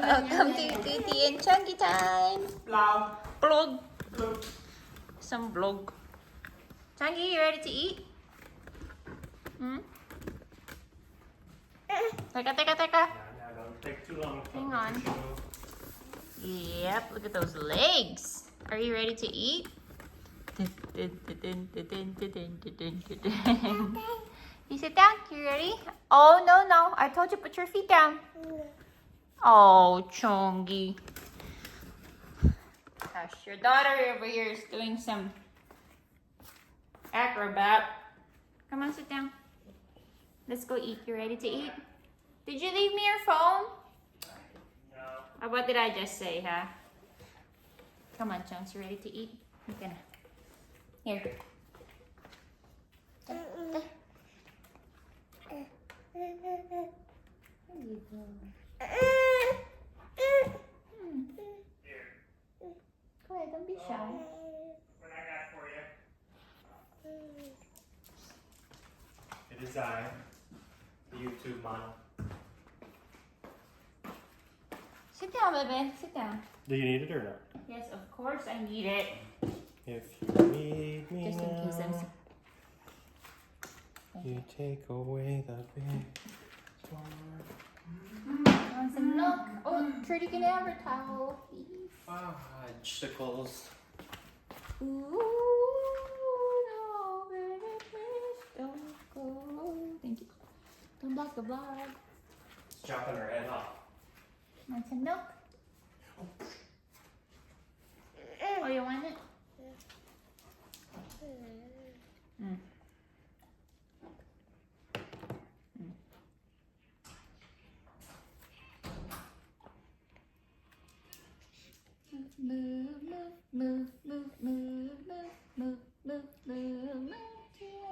Welcome to Titi and Chunky time. Vlog. Some vlog. Chunky, you ready to eat? Teka. Don't take too long. Hang on. Yep, look at those legs. Are you ready to eat? You sit down. You ready? Oh, no. I told you put your feet down. Oh, Chongi. Gosh, your daughter over here is doing some acrobat. Come on, sit down. Let's go eat. You ready to eat? Did you leave me your phone? No. What did I just say, huh? Come on, Chunks. You ready to eat? You can. Here. There you go. Go ahead, don't be shy. What I got for you? It is I, the YouTube model. Sit down, baby. Sit down. Do you need it or not? Yes, of course I need it. If you need me Just in case I'm now, you take away the big door. Want some milk? Oh, Trudy can have her towel, please. Fudgesicles. Ooh, no, baby, please don't go. Thank you. Don't block the vlog. It's chopping her head off. Want some milk? Oh, you want it? Mm. Move to the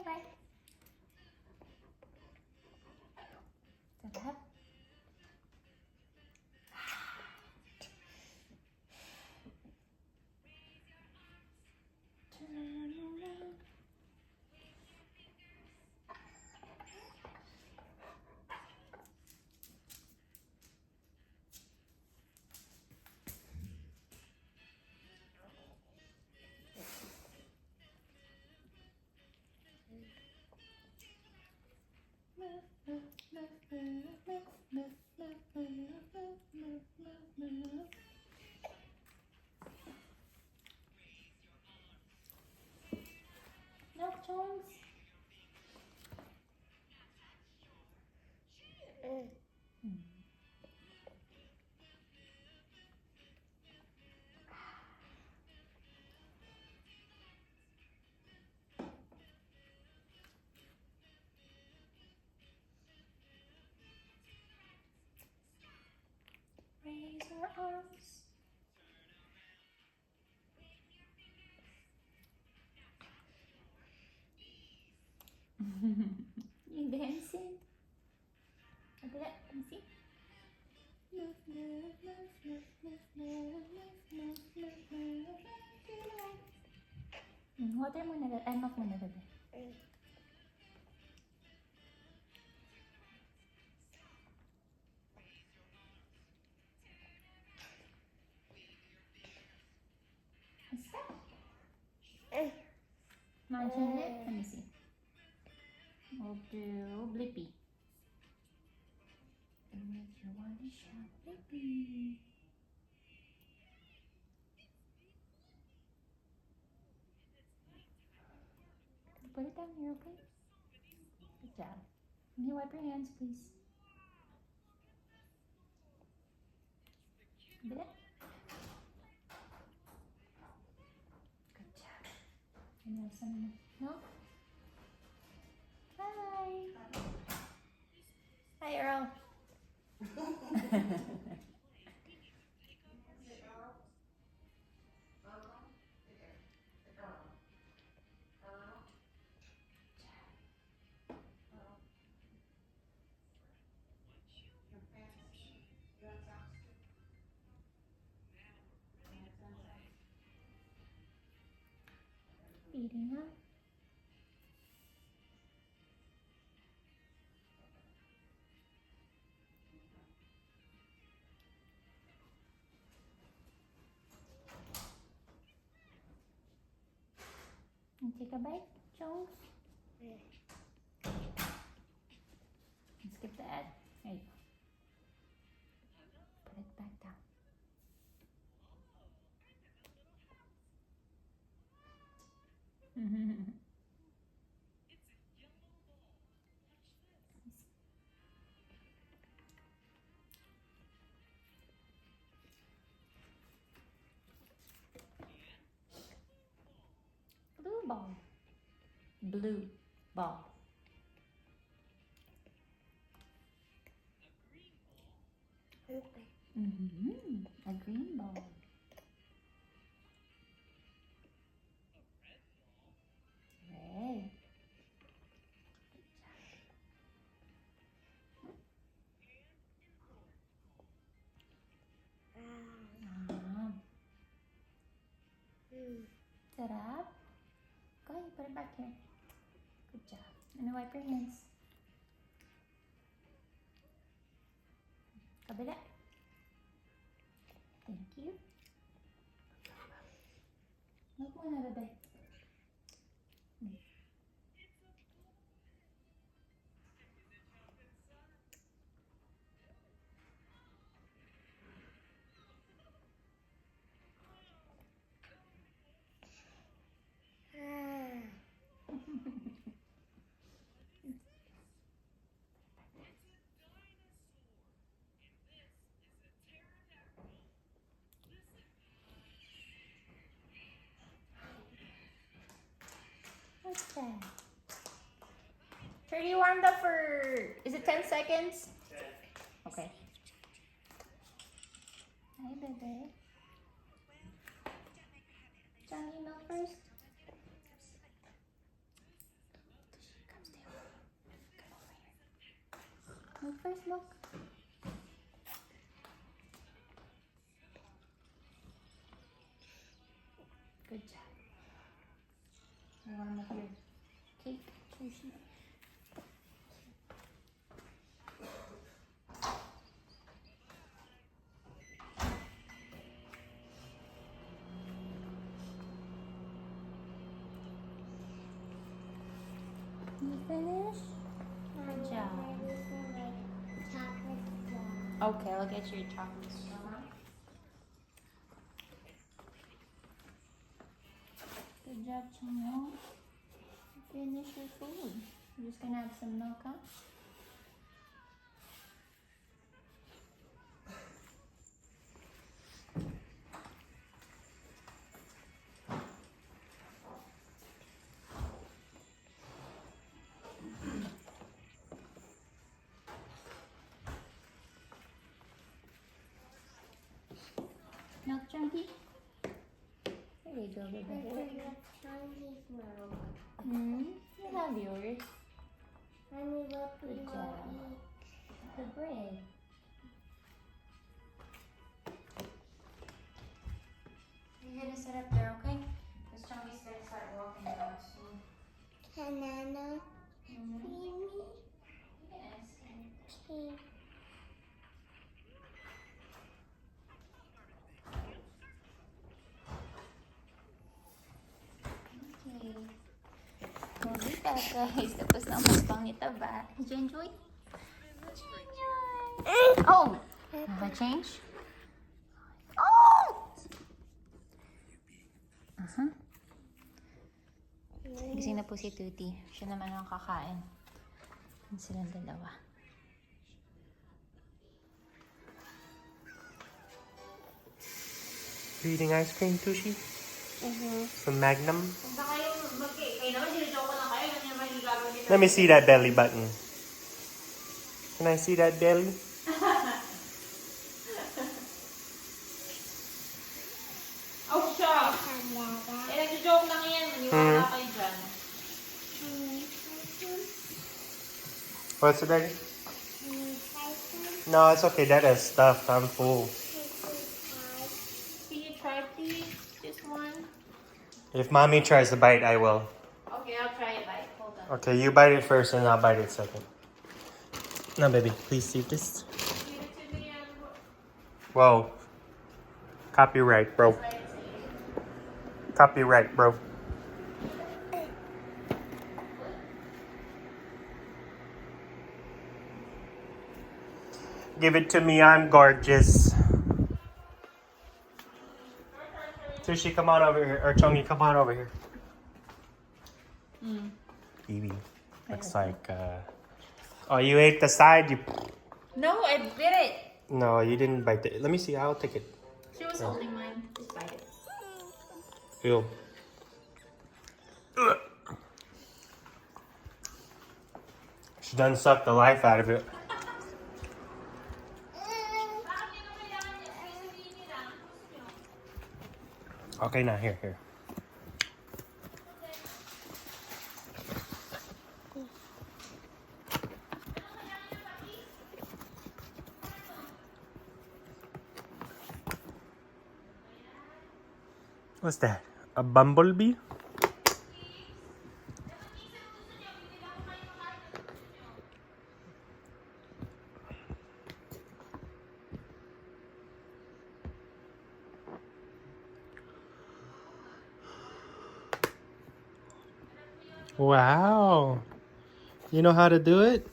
right. Step up. Turn around. No, Jones. Raise your arms. You dancing? Look at that. Let me see. Water muna. Milk muna, baby. What's that? Want to change it? Let me see. We'll do Blippi. Do what you want to shout, Blippi. Put it down here, okay? Good job. Can you wipe your hands, please? Did it? Good job. And you have some milk? Hi. Hi, Earl. Eating up. take a bite, Jones? Skip the ad. There you go. Put it back down. Blue ball. Blue ball. A green ball. Red. Sarap. Go ahead, put it back here. Good job. And wipe your hands. Kabila. Thank you. Look muna, bebe. What's that? Pretty warmed up for, is it 10 seconds? Okay. Hi, bebe. Johnny, milk first. Come stay over. Come over here. Milk first, milk. Good job. Warm up your cake. You finished? Good job. Okay, I'll get you your chocolate straw. Good job, Chino. Finish your food. You're just gonna add some milk, huh? Milk chunky? There you go, baby. You have yours. Good job. The bread. You're gonna sit up there, okay? Because Chunky's gonna start walking around soon. Banana. Yes. Okay. Mabita guys, tapos na ang mukbang ni Taba. Did you enjoy? Oh! Have I changed? Oh! Gising na po si Tuti. Siya naman ang kakain. Yan silang dalawa. You eating ice cream, Tushi? Some Magnum? Let me see that belly button. Can I see that belly? Oh, siya! Eh, nag-joke lang yan. Maniwala kayo dyan. What's it, Daddy? No, it's okay. That is stuffed. I'm full. Can you try, please? Just one? If Mommy tries to bite, I will. Okay, I'll try it. Bite. Hold on. Okay, you bite it first and I'll bite it second. No, baby. Please see this. Whoa. Copyright, bro. Copyright, bro. Give it to me. I'm gorgeous. Sushi, come on over here. Or Chongi, come on over here. Evie. Looks like, oh, you ate the side. You. No, I bit it. No, you didn't bite it. Let me see. I'll take it. She was holding mine. Just bite it. Ew. Ugh. She done sucked the life out of it. Okay, now here. What's that? A bumblebee? Wow. You know how to do it?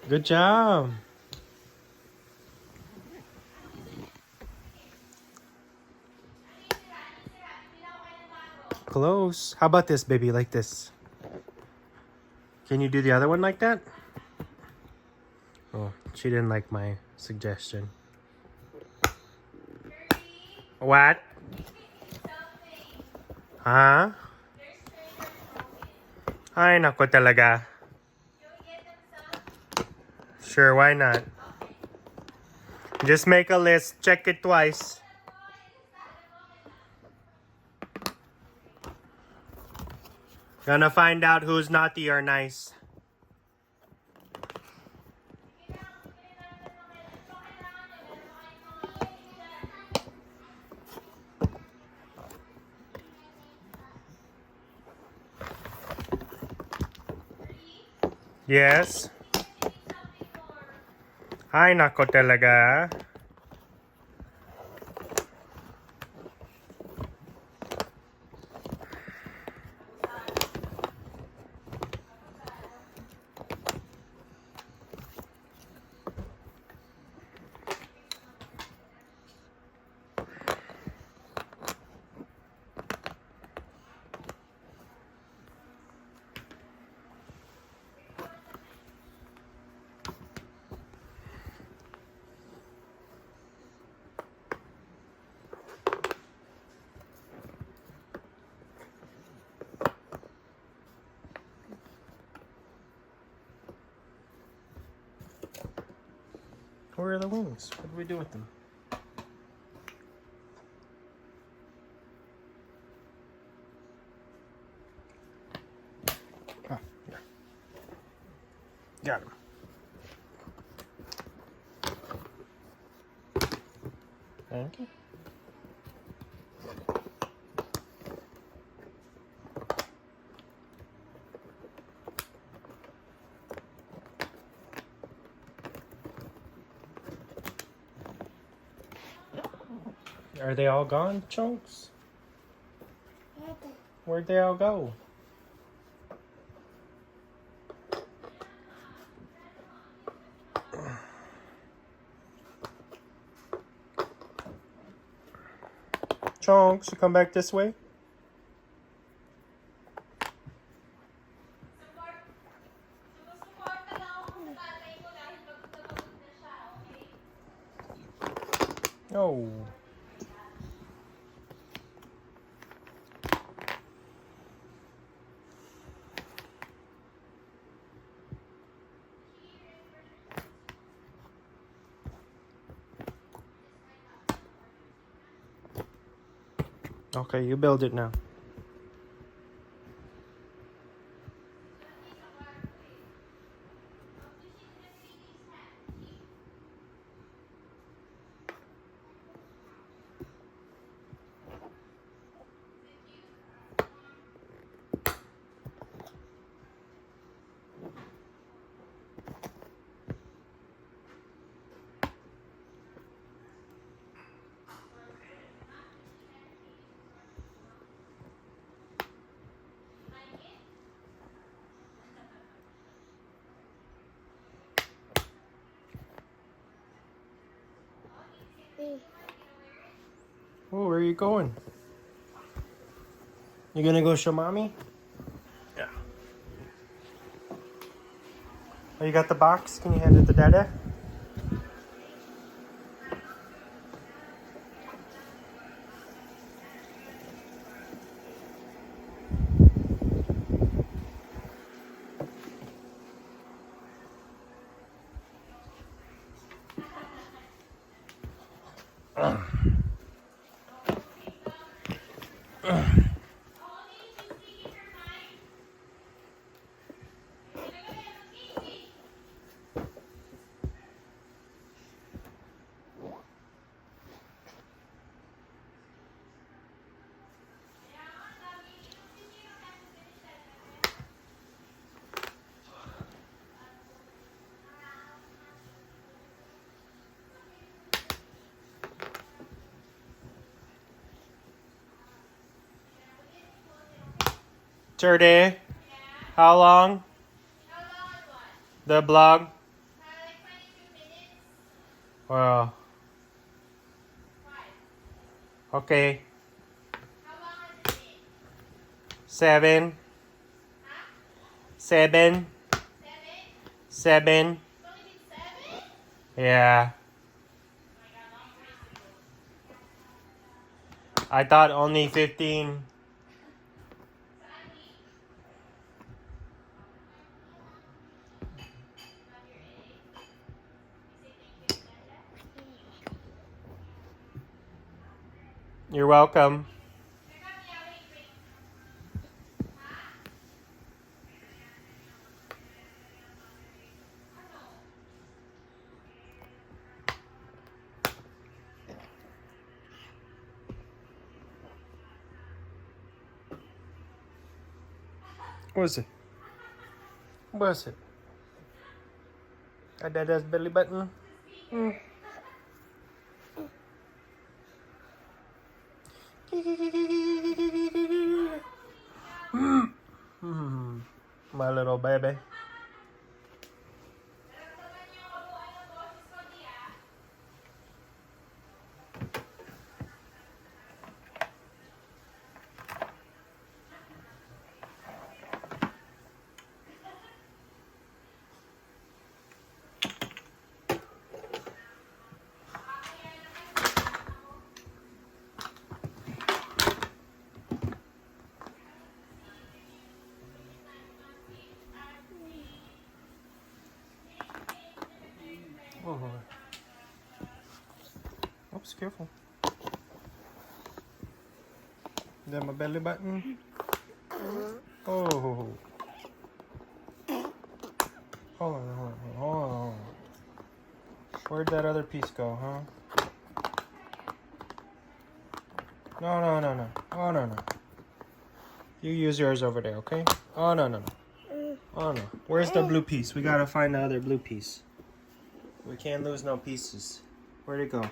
Good job. Close. How about this, baby? Like this. Can you do the other one like that? Oh, she didn't like my suggestion. What? Huh? Ay, nako talaga. Sure, why not? Just make a list. Check it twice. Gonna find out who's naughty or nice. Yes. Ay, nako talaga. Where are the wings? What do we do with them? Oh, here. Got him. Thank you. Are they all gone, Chunks? Where'd they all go? Chunks, you come back this way? Oh. Okay, you build it now. Oh, where are you going? You gonna go show mommy? Yeah. Oh, you got the box? Can you hand it to Dada? Jordy, how long? The blog? Wow. Okay. 7. 7. 7. Yeah. I thought only 15. You're welcome. What is it? What is it? A Dada's belly button? Mm. My little baby. Oh. Oops, careful. Is that my belly button? Oh. Hold on. Where'd that other piece go, huh? No. Oh, no. You use yours over there, okay? Oh, no. Oh, no. Where's the blue piece? We gotta find the other blue piece. We can't lose no pieces. Where'd it go?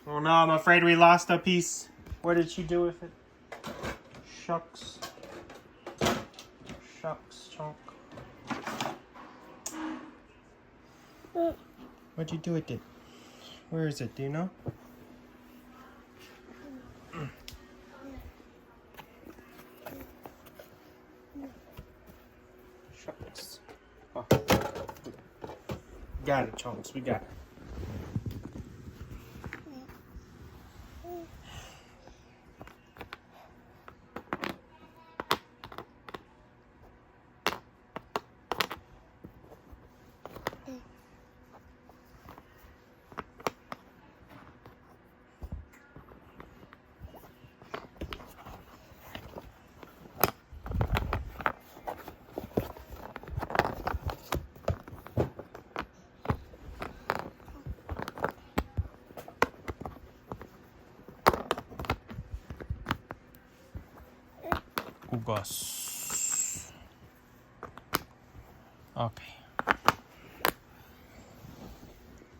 Oh, no, I'm afraid we lost a piece. What did she do with it? Shucks. Chunk. What'd you do with it? Where is it? Do you know? Shucks. Oh. Got it, chunks. We got it. Ugos. Okay.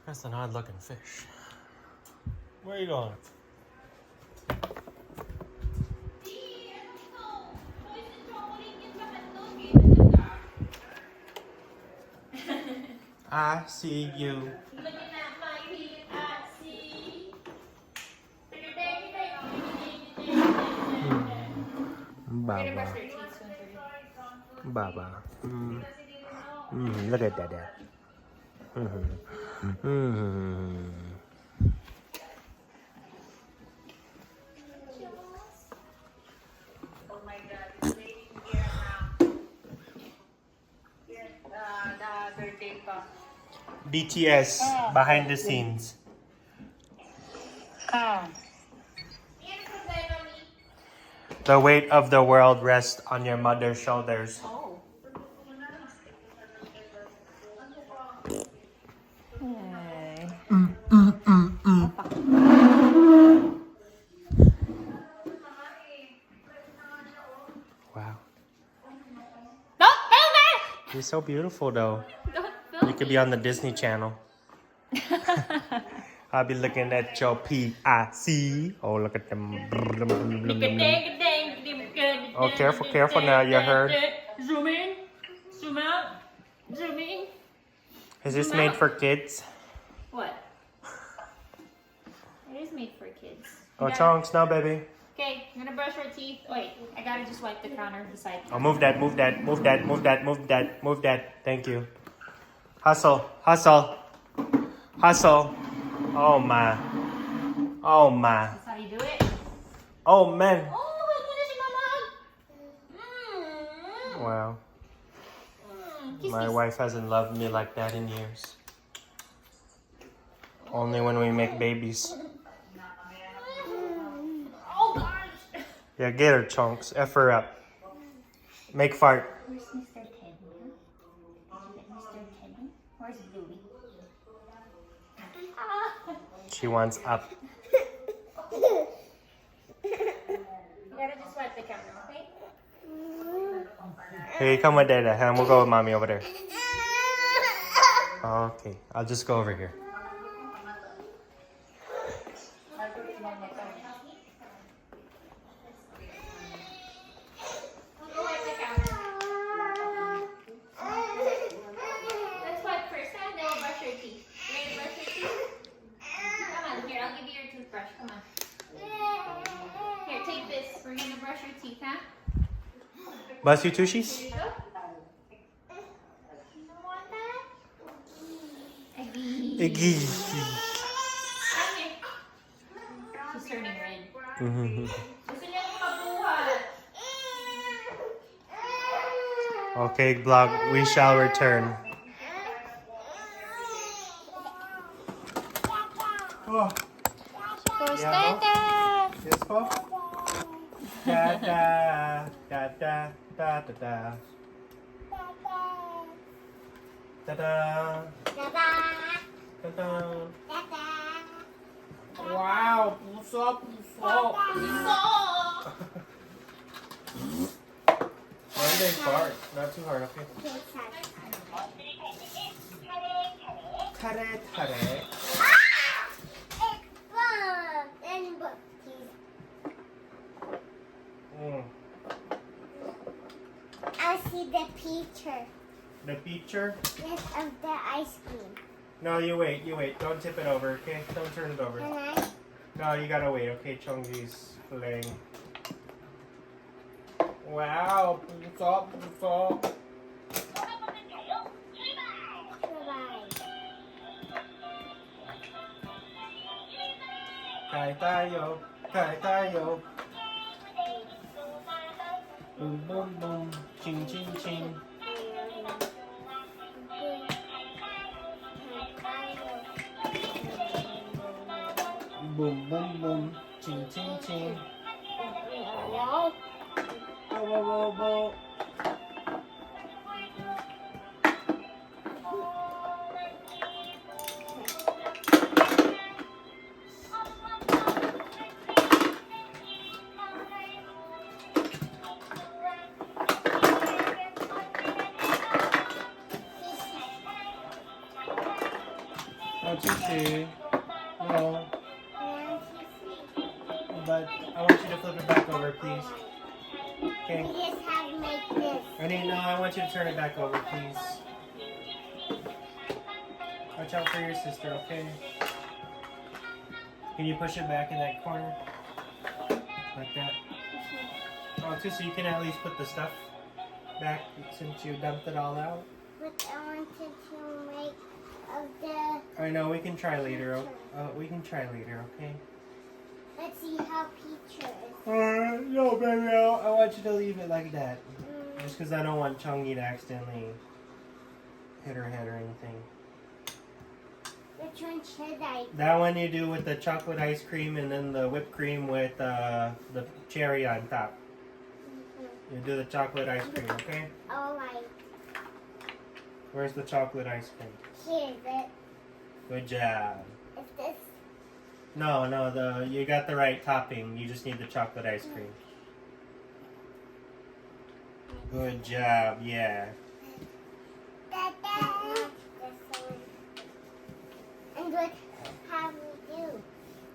That's an odd looking fish. Where are you going? I see you. Looking at my feet, I see Gonna brush Baba. their teeth soon for you. Baba. Look at that. Oh my God, this lady here the birthday pa. BTS behind the scenes. The weight of the world rests on your mother's shoulders. Oh. Hey. Wow. Don't film it! You're so beautiful though. Don't film You could be on the Disney Channel. I'll be looking at your PIC. Oh, look at them. Oh, careful, careful now, you heard. Zoom in, zoom out, zoom in. Is this made for kids? What? It is made for kids. Oh, chunks, no, baby. Okay, I'm gonna brush our teeth. Wait, I gotta just wipe the counter beside you. Oh, move that. Thank you. Hustle. Oh, my. That's how you do it. Oh, man. Oh, muna si Mama. Wow. Kiss, My kiss. wife hasn't loved me like that in years. Only when we make babies. Oh gosh. Yeah, get her, chunks. F her up. Make fart. Where's Mr. Teddy? Huh? Did you get Mr. Teddy? Where's Bluey? She wants up. You gotta just wipe the counter, okay? Hey, come with Dada. And we'll go with Mommy over there. Okay, I'll just go over here. Go wipe the counter. Let's wipe first, and then we'll brush your teeth. You ready to brush your teeth? Come on, here, I'll give you your toothbrush. Come on. Here, take this. We're gonna brush your teeth, huh? Bless you, Tushies. Here you go. You don't want that? Iggy. Come here. She's turning red. Mhm. Gusto niya mabuhat. Okay, vlog. We shall return. Oh. Where's Yeah, Dada? Yes, po? Da da da da da da da. Da da da da. Wow, puso. One day fart, not too hard, okay? Tare tare. I see the picture. The feature? Yes, of the ice cream. No, you wait. Don't tip it over, okay? Don't turn it over. Can I? No, you gotta wait, okay? Chongji's playing. Wow, puso. Kay tayo. Boom, boom, boom. Ching, ching, ching. Boom, boom, boom. Ching, ching, ching. Whoa, whoa, whoa, whoa. No, Tushi. No. But I want you to flip it back over, please. Okay. We just have to make this. Ready? No, I want you to turn it back over, please. Watch out for your sister, okay? Can you push it back in that corner? Like that. want to, so you can at least put the stuff back since you dumped it all out. But I wanted to make of the. I know, we can try later. We can try later, okay? Let's see how Peter is. No, baby, I want you to leave it like that. Just because I don't want Chungy to accidentally hit her head or anything. Which one should I do? That one you do with the chocolate ice cream and then the whipped cream with the cherry on top. You do the chocolate ice cream, okay? Alright. Where's the chocolate ice cream? Here's it. Good job. Is this? No, you got the right topping. You just need the chocolate ice cream. Good job, yeah. This one. And what have we do?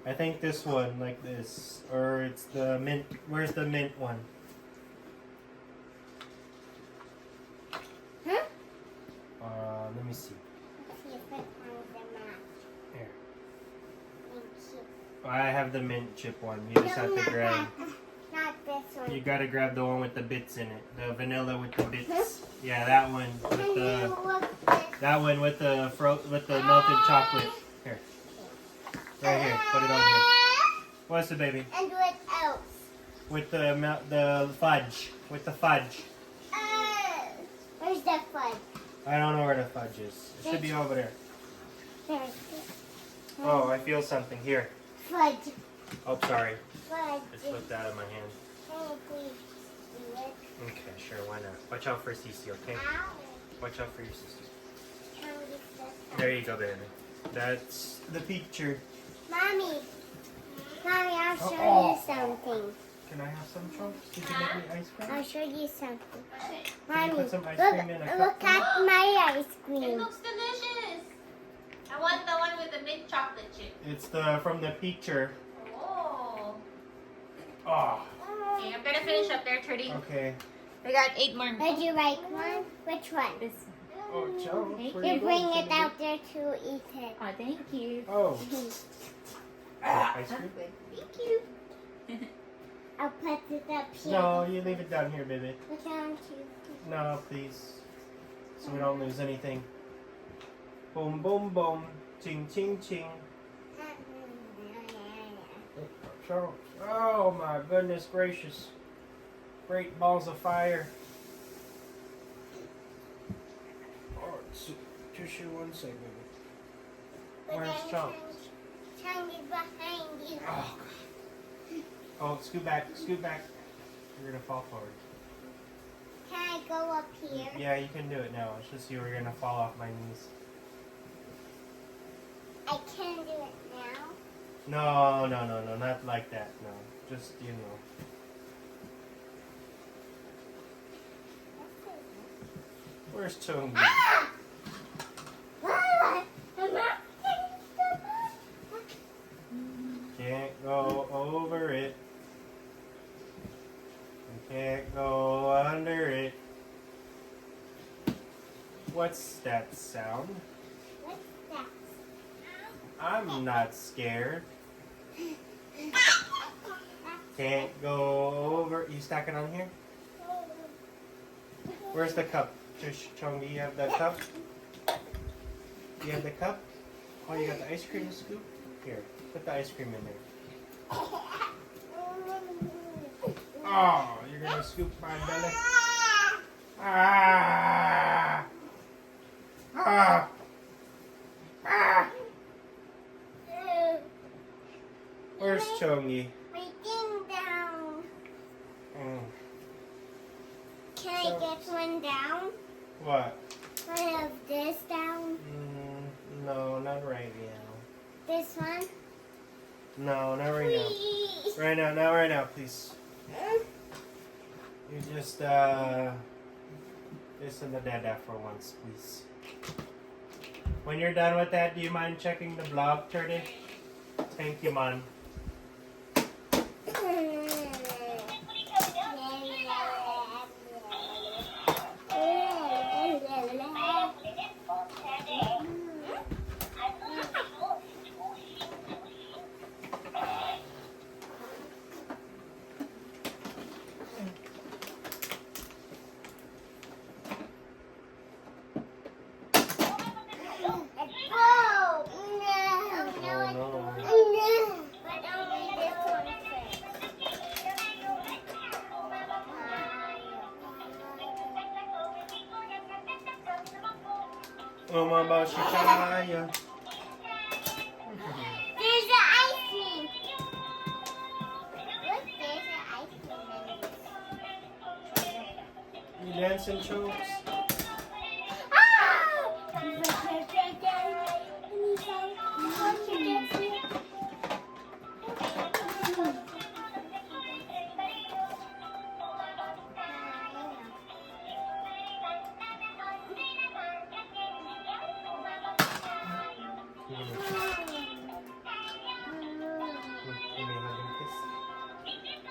I think this one, like this. Or it's the mint. Where's the mint one? Huh? Let me see. Let's see if it finds the match. Here. Thank you. I have the mint chip one. You just have to grab. Not this one. You gotta grab the one with the bits in it. The vanilla with the bits. Yeah, that one with Can you the. look this? That one with the melted chocolate. Here. Right here. Put it on here. What's it, baby? And what else? With the fudge. With the fudge. Where's the fudge? I don't know where the fudge is. It should be over there. There's Oh, I feel something. Here. fudge. Oh, sorry. Fudge. It slipped out of my hand. Can you please do it? Okay, sure. Why not? Watch out for Cece, okay? Ow. Watch out for your sister. Can we flip There you go, baby. That's the picture. Mommy. Mommy, I'll show Oh. you something. Can I have some chunks? Did you make me ice cream? I'll show you something. Okay. Mommy, put some ice look, cream in a cup? look at my ice It cream. looks delicious. I want the one with the mint chocolate chip. It's from the picture. Oh. Oh, Okay, I'm gonna finish up there, Trudy. okay. We got 8 more. Would you like one? Which one? This. Oh, chunks. Thank where You you bring going, it Cindy? out there to eat it. Oh, thank you. Oh, ice That's cream? good. Thank you. I'll put it up here. No, you leave it down here, baby. Put down to. No, please. So we don't lose anything. Boom, boom, boom. Ching, ching, ching. Chunks. Oh my goodness gracious. Great balls of fire. Oh, tissue 1 second. Where's Chunks? Chunks is behind you. Oh, God. Oh, scoot back, scoot back. You're gonna fall forward. Can I go up here? Yeah, you can do it now. It's just you were gonna fall off my knees. I can do it now. No, no, no, no, not like that. No, just you know. Where's Chung? Ah! Can't go over it. You can't go under it. What's that sound? What's that? I'm not scared. Can't go over. You stack it on here? Where's the cup? Chungy, you have the cup? You have the cup? Oh, you got the ice cream scoop? Here, put the ice cream in there. Oh, you're gonna scoop my belly? Ah! Ah! Ah! Where's Chungy? My thing down. Mm. Can I get one down? What? One of this down? No, not right now. This one? No, not right now. Please. Right now, not right now, please. You just, listen to Dada for once, please. When you're done with that, do you mind checking the blog, Turdy? Thank you, man. Umabashikaya. There's an ice cream. Look, there's an ice cream. You dancing, Chunks? You may have him kiss.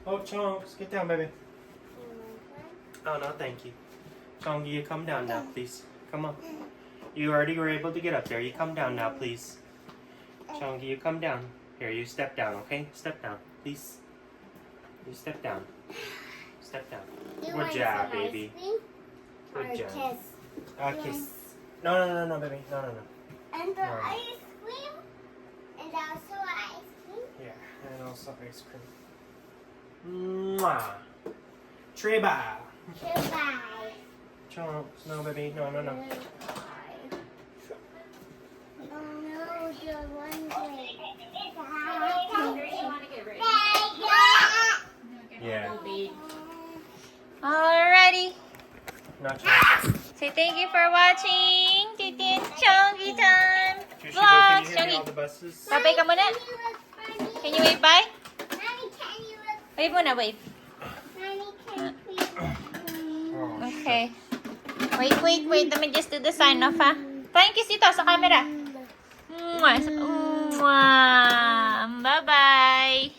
Oh, Chunks, get down, baby. Oh, no, thank you. Chunky, you come down now, please. Come on. You already were able to get up there. You come down now, please. Chunky, you come down. Here, you step down, okay? Step down, please. You step down. Step down. Good job, baby. Good job. Kiss. No, baby. No. And the Right. ice cream. And also ice cream. Yeah, and also ice cream. Mwah. Treba. Goodbye. Chunks. No, baby. No. Oh no, you're wondering. Grace, you want to get ready? Yeah. Alrighty. Not Chunks. Say thank you for watching. Titin Chunky Time Can Vlogs. you hear me Chunky, all the buses? babay ka muna. Can you wave bye? Mommy, can you look? Wave muna, wave. Mommy, can you please look? Okay. Wait. Let me just do the sign off, ha? Thank you, Sito, sa camera. Mwah. Bye-bye.